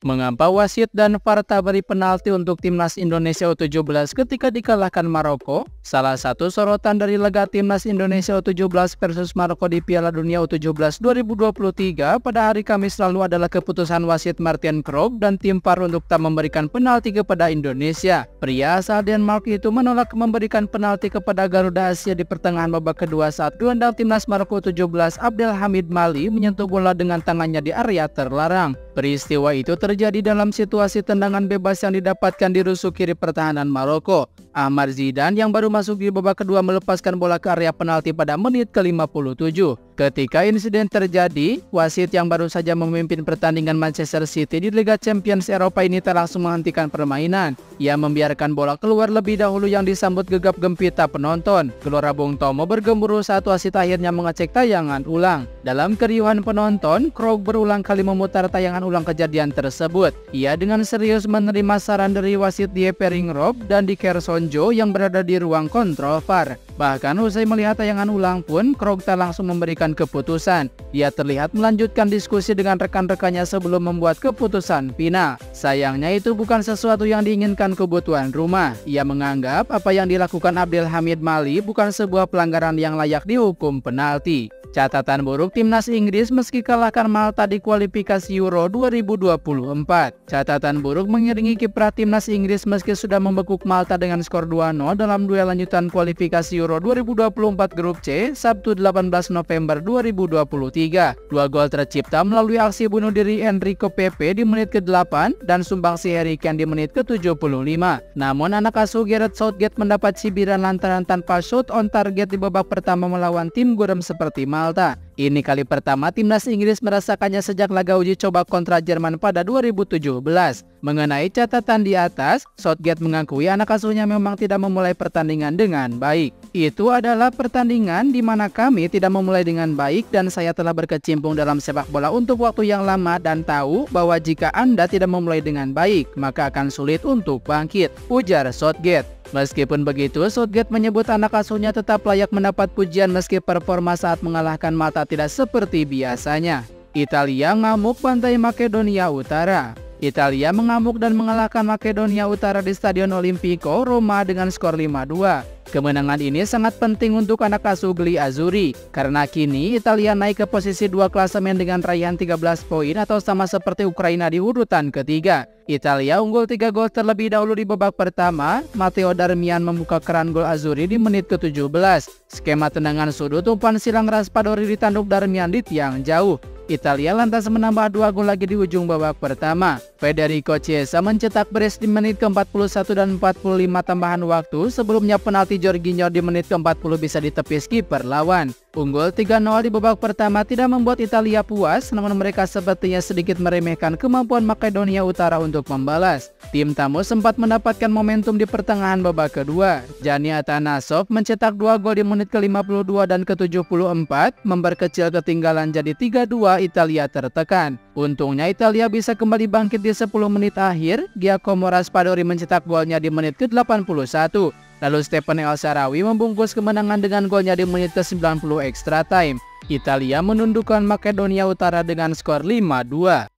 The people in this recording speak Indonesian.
Mengapa wasit dan VAR tak beri penalti untuk timnas Indonesia U17 ketika dikalahkan Maroko? Salah satu sorotan dari laga timnas Indonesia U17 versus Maroko di Piala Dunia U17 2023 pada hari Kamis lalu adalah keputusan wasit Martin Krogh dan tim VAR untuk tak memberikan penalti kepada Indonesia. Pria asal Denmark itu menolak memberikan penalti kepada Garuda Asia di pertengahan babak kedua saat gelandang timnas Maroko U17 Abdelhamid Mali menyentuh bola dengan tangannya di area terlarang. Peristiwa itu terjadi dalam situasi tendangan bebas yang didapatkan di rusuk kiri pertahanan Maroko. Ahmad Zidane yang baru masuk di babak kedua melepaskan bola ke area penalti pada menit ke-57. Ketika insiden terjadi, wasit yang baru saja memimpin pertandingan Manchester City di Liga Champions Eropa ini tak langsung menghentikan permainan. Ia membiarkan bola keluar lebih dahulu yang disambut gegap gempita penonton. Gelora Bung Tomo bergemuruh saat wasit akhirnya mengecek tayangan ulang. Dalam keriuhan penonton, Krogh berulang kali memutar tayangan ulang kejadian tersebut. Ia dengan serius menerima saran dari wasit Die Peringrop dan Di Kersonjo yang berada di ruang kontrol VAR. Bahkan usai melihat tayangan ulang pun, Krogh tak langsung memberikan keputusan. Ia terlihat melanjutkan diskusi dengan rekan-rekannya sebelum membuat keputusan final. Sayangnya itu bukan sesuatu yang diinginkan kebutuhan rumah. Ia menganggap apa yang dilakukan Abdelhamid Mali bukan sebuah pelanggaran yang layak dihukum penalti. Catatan buruk timnas Inggris meski kalahkan Malta di kualifikasi Euro 2024. Catatan buruk mengiringi kiprah timnas Inggris meski sudah membekuk Malta dengan skor 2-0 dalam duel lanjutan kualifikasi Euro 2024 grup C Sabtu 18 November 2023. Dua gol tercipta melalui aksi bunuh diri Enrico Pepe di menit ke-8 dan sumbangsi Harry Kane di menit ke-75. Namun anak asuh Gareth Southgate mendapat cibiran lantaran tanpa shot on target di babak pertama melawan tim gurem seperti Malta. Ini kali pertama timnas Inggris merasakannya sejak laga uji coba kontra Jerman pada 2017. Mengenai catatan di atas, Southgate mengakui anak asuhnya memang tidak memulai pertandingan dengan baik. Itu adalah pertandingan di mana kami tidak memulai dengan baik dan saya telah berkecimpung dalam sepak bola untuk waktu yang lama dan tahu bahwa jika Anda tidak memulai dengan baik, maka akan sulit untuk bangkit, ujar Southgate. Meskipun begitu, Southgate menyebut anak asuhnya tetap layak mendapat pujian meski performa saat mengalahkan Malta tidak seperti biasanya. Italia ngamuk pantai Makedonia Utara. Italia mengamuk dan mengalahkan Makedonia Utara di Stadion Olimpico, Roma dengan skor 5-2. Kemenangan ini sangat penting untuk anak asuh Gli Azzurri, karena kini Italia naik ke posisi 2 klasemen dengan raihan 13 poin atau sama seperti Ukraina di urutan ketiga. Italia unggul 3 gol terlebih dahulu di babak pertama. Matteo Darmian membuka keran gol Azzurri di menit ke-17. Skema tendangan sudut umpan silang Raspadori ditanduk Darmian di tiang jauh. Italia lantas menambah 2 gol lagi di ujung babak pertama. Federico Chiesa mencetak brace di menit ke-41 dan 45 tambahan waktu. Sebelumnya penalti Jorginho di menit ke-40 bisa ditepis kiper lawan. Unggul 3-0 di babak pertama tidak membuat Italia puas, namun mereka sepertinya sedikit meremehkan kemampuan Makedonia Utara untuk membalas. Tim tamu sempat mendapatkan momentum di pertengahan babak kedua. Gianni Atanasov mencetak 2 gol di menit ke-52 dan ke-74, memperkecil ketinggalan jadi 3-2. Italia tertekan. Untungnya Italia bisa kembali bangkit di 10 menit akhir. Giacomo Raspadori mencetak golnya di menit ke-81. Lalu Stefan El Shaarawy membungkus kemenangan dengan golnya di menit ke-90 extra time. Italia menundukkan Makedonia Utara dengan skor 5-2.